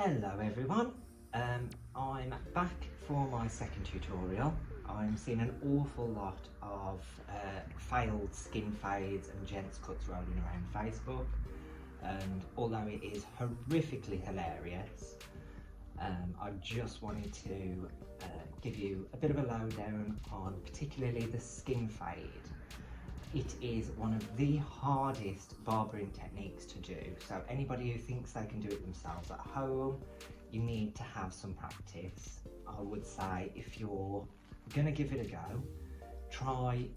Hello everyone, I'm back for my second tutorial. I'm seeing an awful lot of failed skin fades and gents cuts rolling around Facebook, and although it is horrifically hilarious, I just wanted to give you a bit of a lowdown on particularly the skin fade. It is one of the hardest barbering techniques to do, so anybody who thinks they can do it themselves at home, you need to have some practice. I would say if you're going to give it a go, try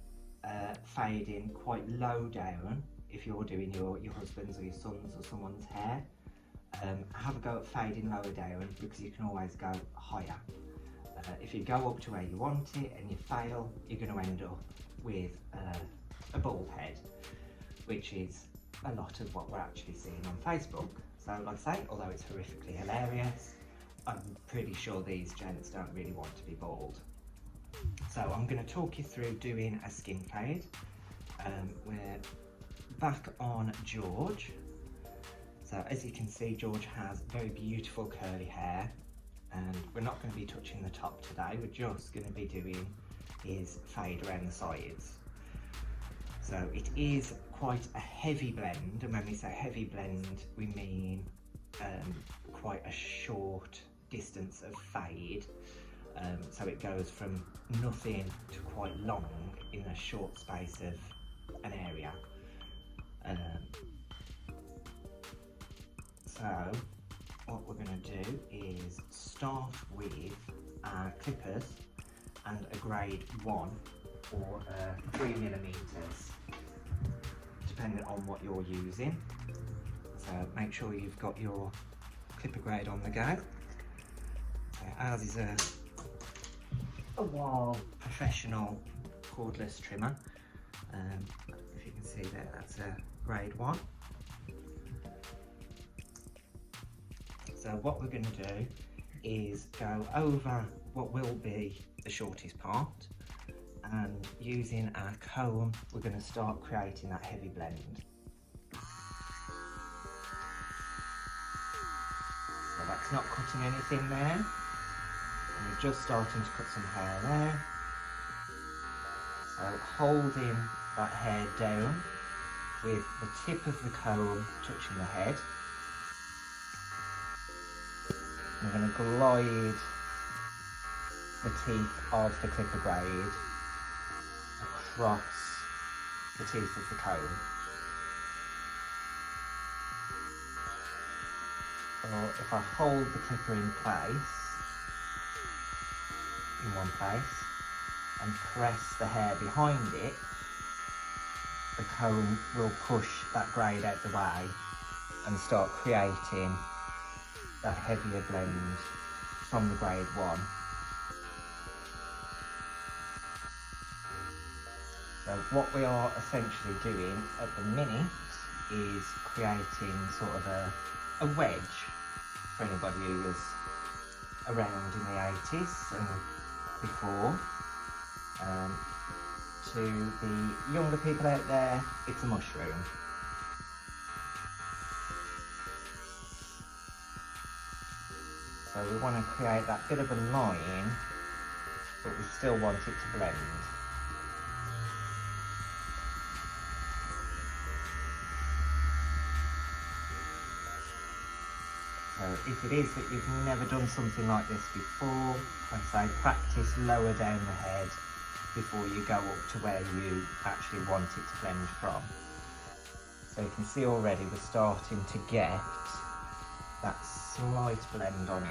fading quite low down if you're doing your husband's or your son's or someone's hair. Have a go at fading lower down because you can always go higher. If you go up to where you want it and you fail, you're going to end up with a bald head, which is a lot of what we're actually seeing on Facebook. So like I say, although it's horrifically hilarious, I'm pretty sure these gents don't really want to be bald. So I'm going to talk you through doing a skin fade. We're back on George. So as you can see, George has very beautiful curly hair, and we're not going to be touching the top today. We're just going to be doing his fade around the sides. So it is quite a heavy blend, and when we say heavy blend, we mean quite a short distance of fade. So it goes from nothing to quite long in a short space of an area. So what we're going to do is start with our clippers and a grade 1 or 3mm, depending on what you're using. So make sure you've got your clipper grade on the go. So ours is a Wall professional cordless trimmer. If you can see there, that's a grade 1. So what we're going to do is go over what will be the shortest part, and using our comb we're going to start creating that heavy blend. So that's not cutting anything there, and we're just starting to cut some hair there. So holding that hair down with the tip of the comb touching the head. I'm going to glide the teeth of the clipper grade across the teeth of the comb. Or if I hold the clipper in place, in one place, and press the hair behind it, the comb will push that grade out the way and start creating that heavier blend from the grade 1. So what we are essentially doing at the minute is creating sort of a wedge for anybody who was around in the 80s and before. To the younger people out there, it's a mushroom. So we want to create that bit of a line, but we still want it to blend. So if it is that you've never done something like this before, I say practice lower down the head before you go up to where you actually want it to blend from. So you can see already we're starting to get that slight blend on it.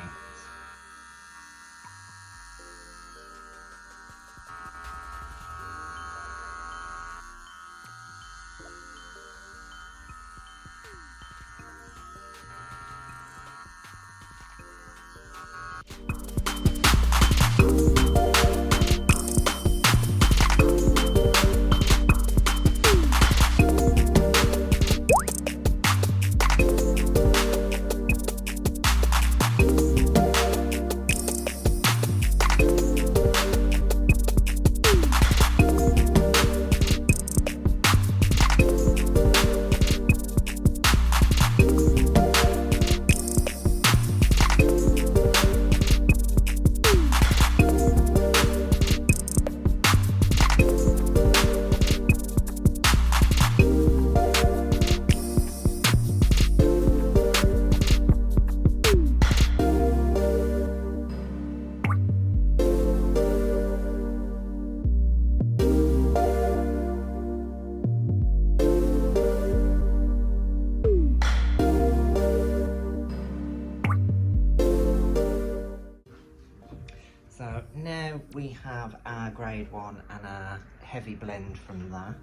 we have our grade 1 and our heavy blend from that.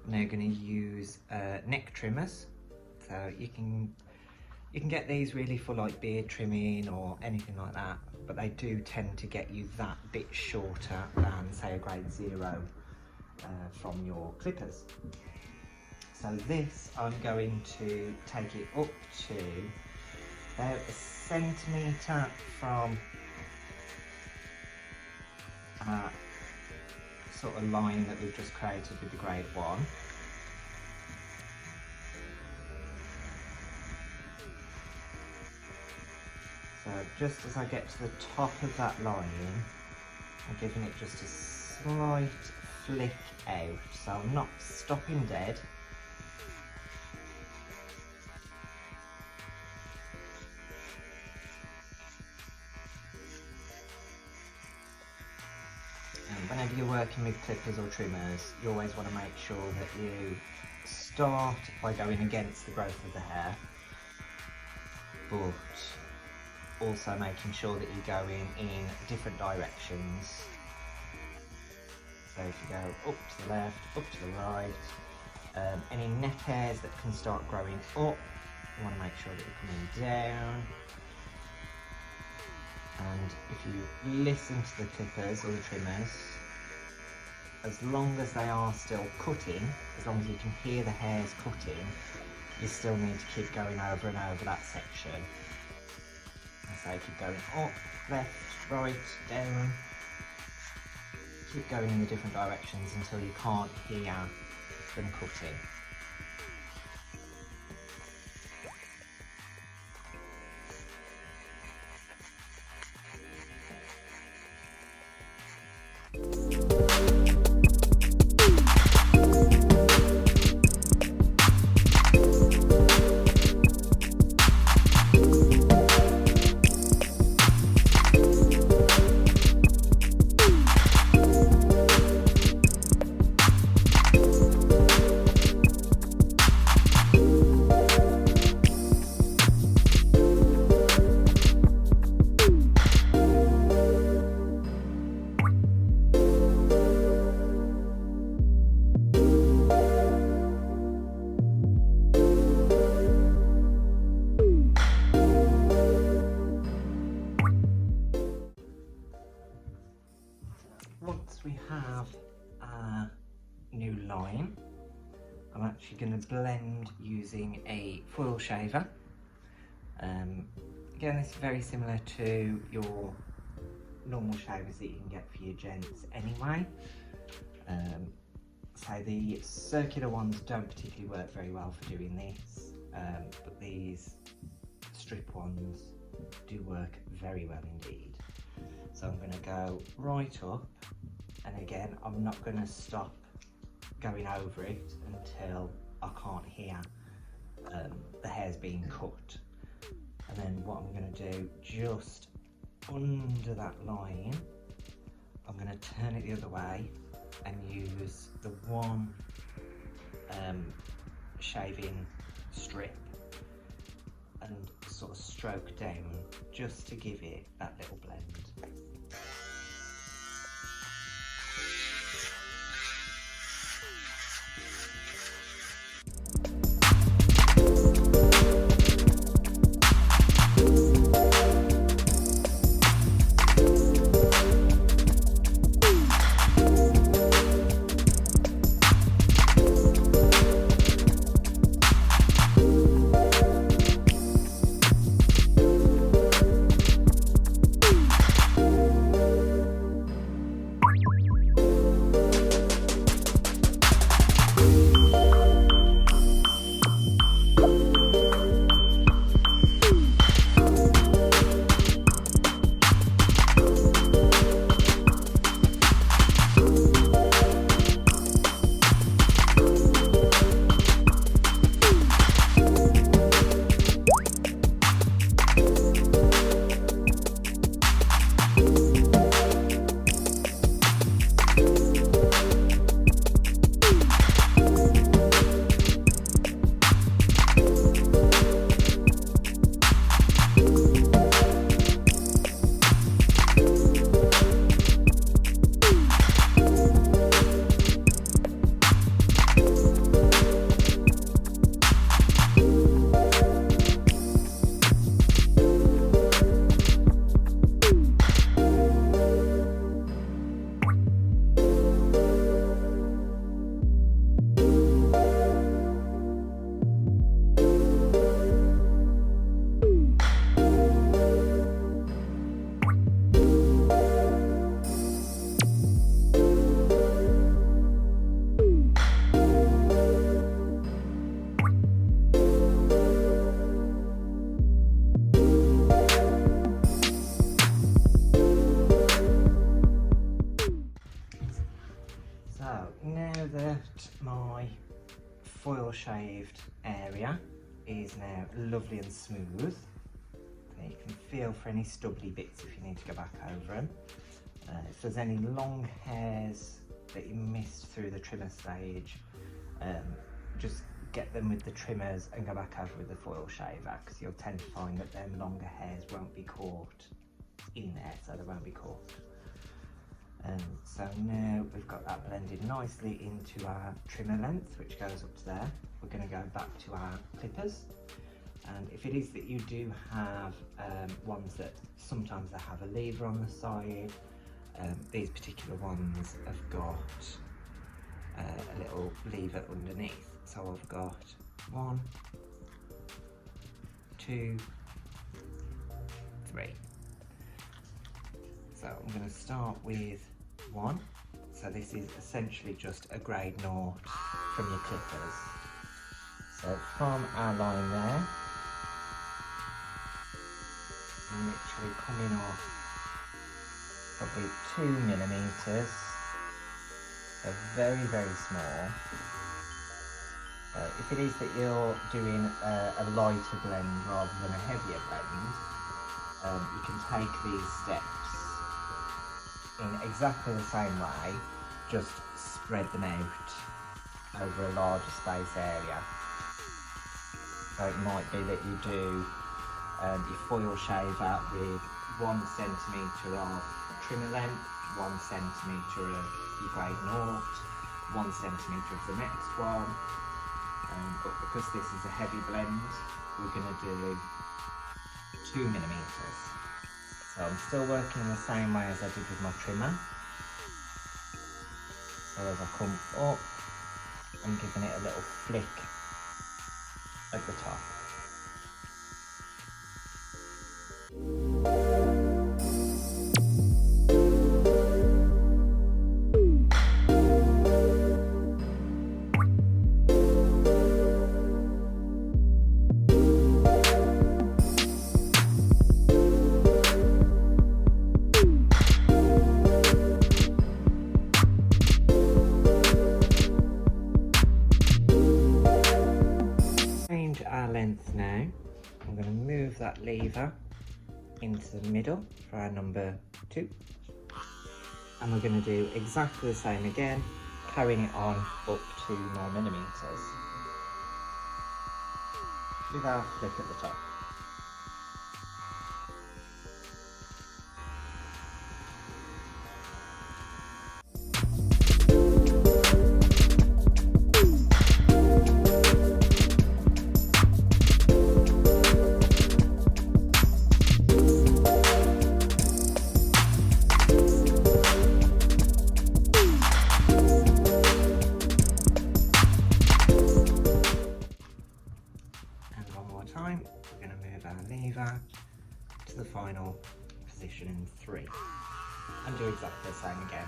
I'm now going to use neck trimmers. So you can get these really for like beard trimming or anything like that, but they do tend to get you that bit shorter than say a grade 0 from your clippers. So this, I'm going to take it up to about a centimetre from sort of line that we've just created with the grade 1. So just as I get to the top of that line, I'm giving it just a slight flick out, so I'm not stopping dead. And whenever you're working with clippers or trimmers, you always want to make sure that you start by going against the growth of the hair, but also making sure that you're going in different directions. So if you go up to the left, up to the right, any neck hairs that can start growing up, you want to make sure that you're coming down. And if you listen to the clippers or the trimmers, as long as they are still cutting, as long as you can hear the hairs cutting, you still need to keep going over and over that section. So keep going up, left, right, down. Keep going in the different directions until you can't hear them cutting. Once we have our new line, I'm actually going to blend using a foil shaver. Again, this is very similar to your normal shavers that you can get for your gents anyway. So the circular ones don't particularly work very well for doing this, but these strip ones do work very well indeed. So I'm going to go right up, and again I'm not going to stop going over it until I can't hear the hairs being cut. And then what I'm going to do, just under that line, I'm going to turn it the other way and use the one shaving strip and sort of stroke down just to give it that little blend. my foil shaved area is now lovely and smooth. So you can feel for any stubbly bits if you need to go back over them. If there's any long hairs that you missed through the trimmer stage, just get them with the trimmers and go back over with the foil shaver, because you'll tend to find that them longer hairs won't be caught in there, so they won't be caught. So now we've got that blended nicely into our trimmer length, which goes up to there. We're going to go back to our clippers, and if it is that you do have ones that sometimes they have a lever on the side, these particular ones have got a little lever underneath. So I've got 1, 2, 3. So I'm going to start with 1. So this is essentially just a grade 0 from your clippers. So from our line there, I'm literally coming off probably 2mm. So very, very small. If it is that you're doing a lighter blend rather than a heavier blend, you can take these steps in exactly the same way, just spread them out over a larger space area. So it might be that you do your foil shaver with 1 centimetre of trimmer length, 1 centimetre of your grade 0, 1 centimetre of the next one. But because this is a heavy blend, we're going to do 2mm. So I'm still working in the same way as I did with my trimmer. So as I come up, I'm giving it a little flick at the top. Length now. I'm going to move that lever into the middle for our number 2, and we're going to do exactly the same again, carrying it on up 2 more millimeters with our flick at the top. Time, we're going to move our lever to the final position in 3 and do exactly the same again.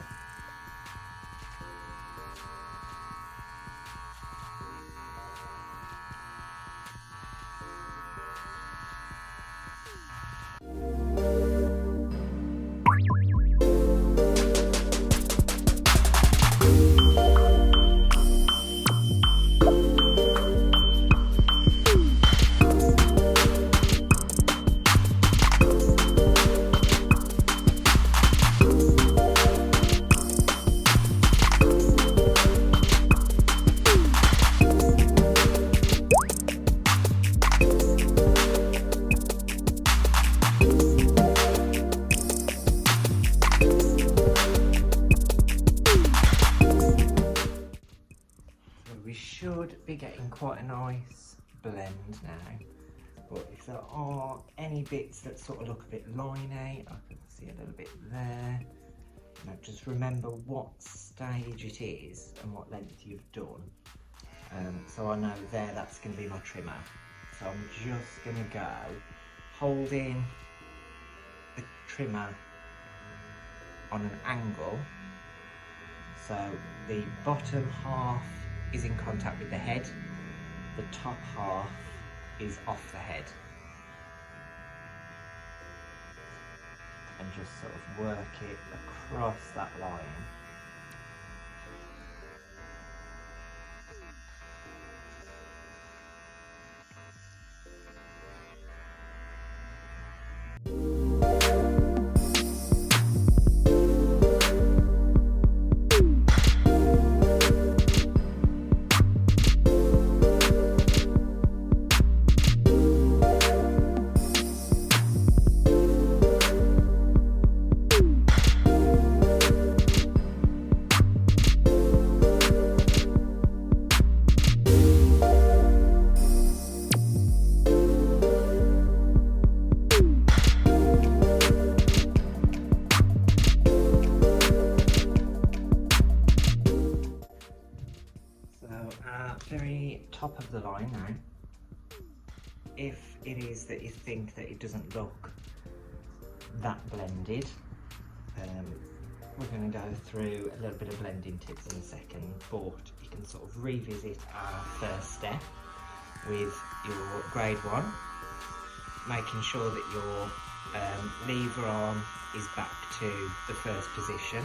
Should be getting quite a nice blend now, but if there are any bits that sort of look a bit liney, I can see a little bit there. Now just remember what stage it is and what length you've done. So I know there that's going to be my trimmer, so I'm just going to go holding the trimmer on an angle, so the bottom half is in contact with the head, the top half is off the head. And just sort of work it across that line. the line now. If it is that you think that it doesn't look that blended, we're going to go through a little bit of blending tips in a second, but you can sort of revisit our first step with your grade 1, making sure that your lever arm is back to the first position.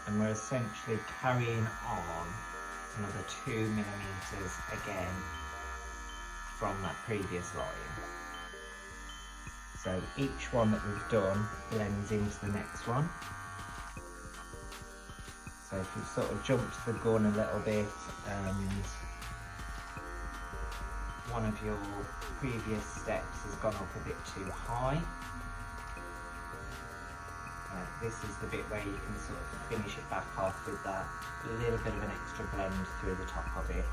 And we're essentially carrying on another 2 millimeters again from that previous line. So each one that we've done blends into the next one. So if you sort of jump to the gun a little bit and one of your previous steps has gone up a bit too high, this is the bit where you can sort of finish it back off with that little bit of an extra blend through the top of it.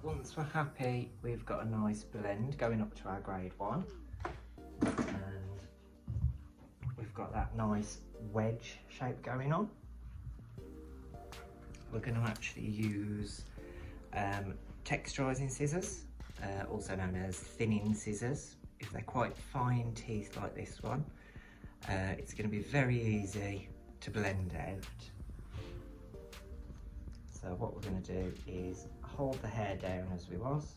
Once we're happy we've got a nice blend going up to our grade 1, and we've got that nice wedge shape going on, we're going to actually use texturizing scissors, also known as thinning scissors. If they're quite fine teeth like this one, it's going to be very easy to blend out. So what we're going to do is hold the hair down as we was,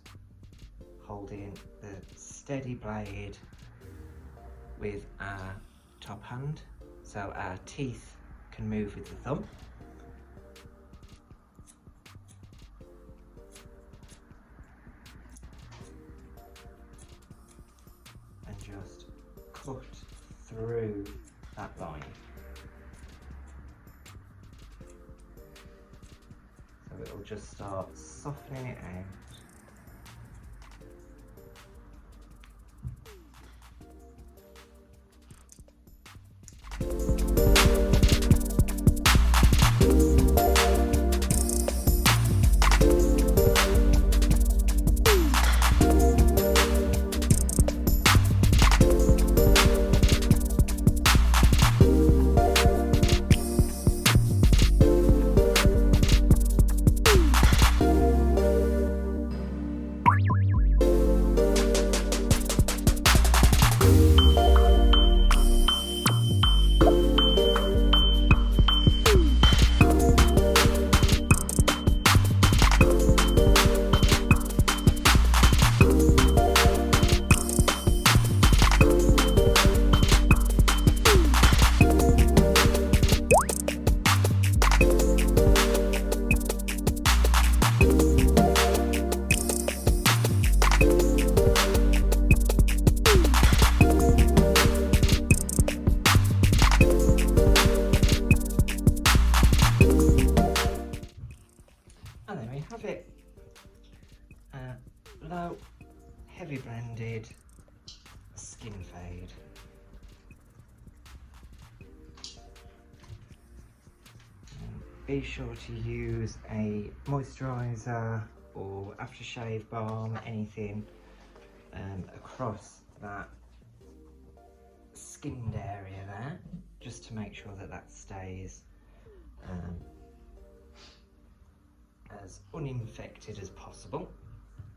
holding the steady blade with our top hand so our teeth can move with the thumb. And just cut through that line. So it'll just start softening it out. Have it low, heavy blended skin fade. And be sure to use a moisturiser or aftershave balm, anything across that skinned area there, just to make sure that that stays as uninfected as possible,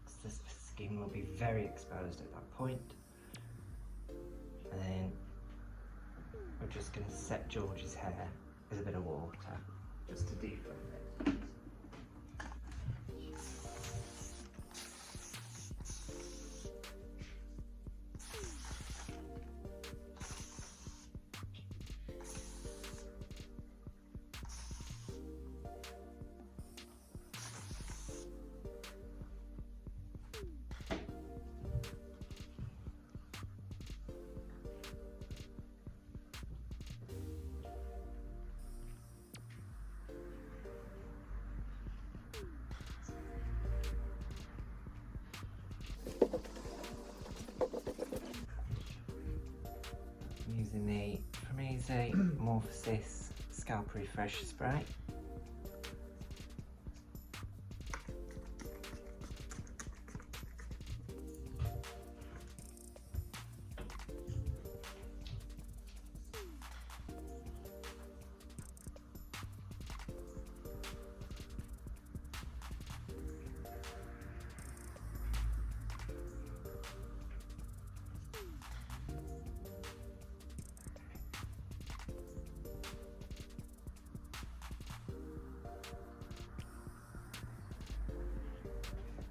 because the skin will be very exposed at that point. And then we're just going to set George's hair with a bit of water just to deflate it. easy Morphosis Scalp Refresh Spray.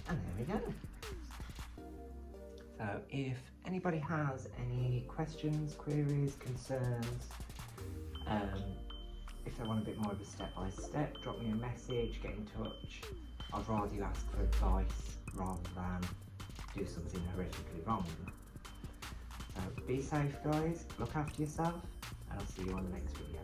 And there we go. So if anybody has any questions, queries, concerns, if they want a bit more of a step-by-step, drop me a message, get in touch. I'd rather you ask for advice rather than do something horrifically wrong. So be safe guys, look after yourself, and I'll see you on the next video.